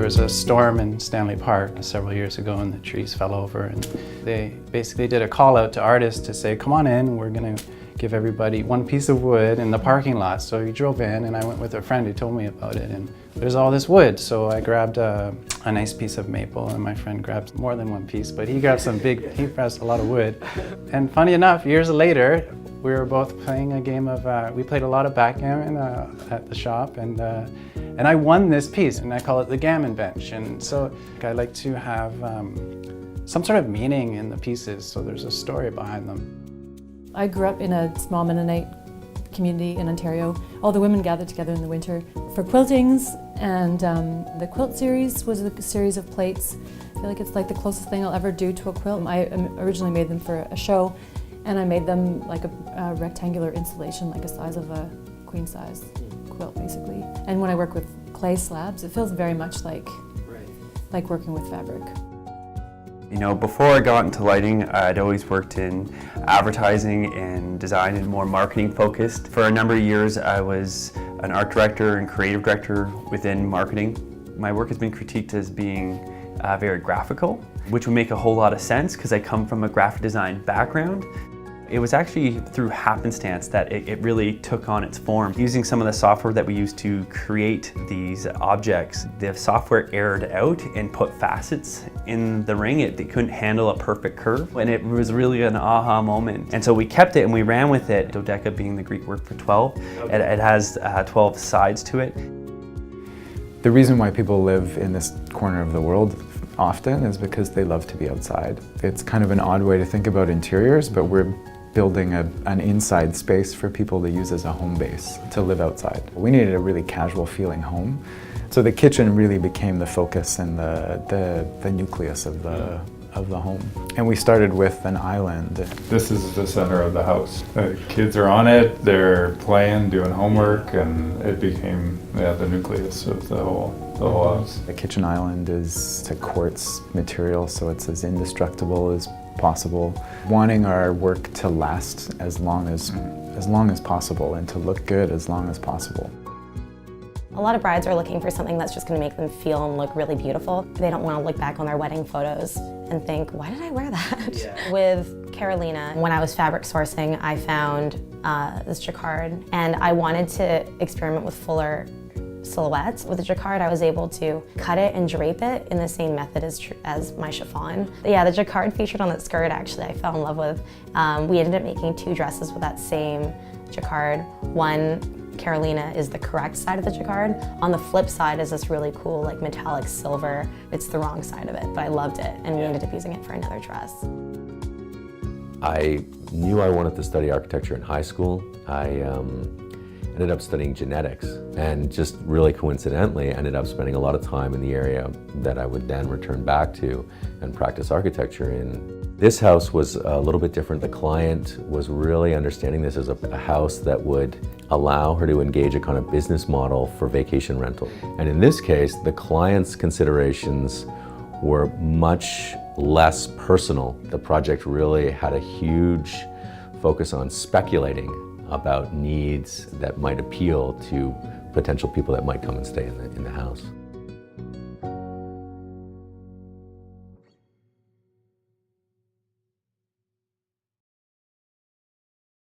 was a storm in Stanley Park several years ago and the trees fell over, and they basically did a call out to artists to say, come on in, we're gonna give everybody one piece of wood in the parking lot. So we drove in and I went with a friend who told me about it, and there's all this wood. So I grabbed a nice piece of maple and my friend grabbed more than one piece, but he grabbed he grabbed a lot of wood. And funny enough, years later, we were both playing a game of, we played a lot of backgammon at the shop, and I won this piece, and I call it the gammon bench. And so I like to have some sort of meaning in the pieces, so there's a story behind them. I grew up in a small Mennonite community in Ontario. All the women gathered together in the winter for quiltings, and the quilt series was a series of plates. I feel like it's like the closest thing I'll ever do to a quilt. I originally made them for a show, and I made them like a rectangular installation, like a size of a queen size quilt, basically. And when I work with clay slabs, it feels very much like working with fabric. You know, before I got into lighting, I'd always worked in advertising and design and more marketing focused. For a number of years, I was an art director and creative director within marketing. My work has been critiqued as being very graphical, which would make a whole lot of sense because I come from a graphic design background. It was actually through happenstance that it really took on its form. Using some of the software that we used to create these objects, the software aired out and put facets in the ring. It couldn't handle a perfect curve, and it was really an aha moment. And so we kept it and we ran with it. Dodeca being the Greek word for 12, it has 12 sides to it. The reason why people live in this corner of the world often is because they love to be outside. It's kind of an odd way to think about interiors, but we're building an inside space for people to use as a home base, to live outside. We needed a really casual feeling home. So the kitchen really became the focus and the nucleus of the home. And we started with an island. This is the center of the house. The kids are on it, they're playing, doing homework, and it became the nucleus of the whole house. The kitchen island is a quartz material, so it's as indestructible as possible. Wanting our work to last as long as possible and to look good as long as possible. A lot of brides are looking for something that's just going to make them feel and look really beautiful. They don't want to look back on their wedding photos and think, why did I wear that? Yeah. With Carolina, when I was fabric sourcing, I found this jacquard, and I wanted to experiment with fuller silhouettes. With the jacquard, I was able to cut it and drape it in the same method as my chiffon. Yeah, the jacquard featured on that skirt, actually, I fell in love with. We ended up making 2 dresses with that same jacquard. One, Carolina, is the correct side of the jacquard. On the flip side is this really cool, like, metallic silver. It's the wrong side of it, but I loved it, and we ended up using it for another dress. I knew I wanted to study architecture in high school. I ended up studying genetics, and just really coincidentally ended up spending a lot of time in the area that I would then return back to and practice architecture in. This house was a little bit different. The client was really understanding this as a house that would allow her to engage a kind of business model for vacation rental. And in this case, the client's considerations were much less personal. The project really had a huge focus on speculating about needs that might appeal to potential people that might come and stay in the house.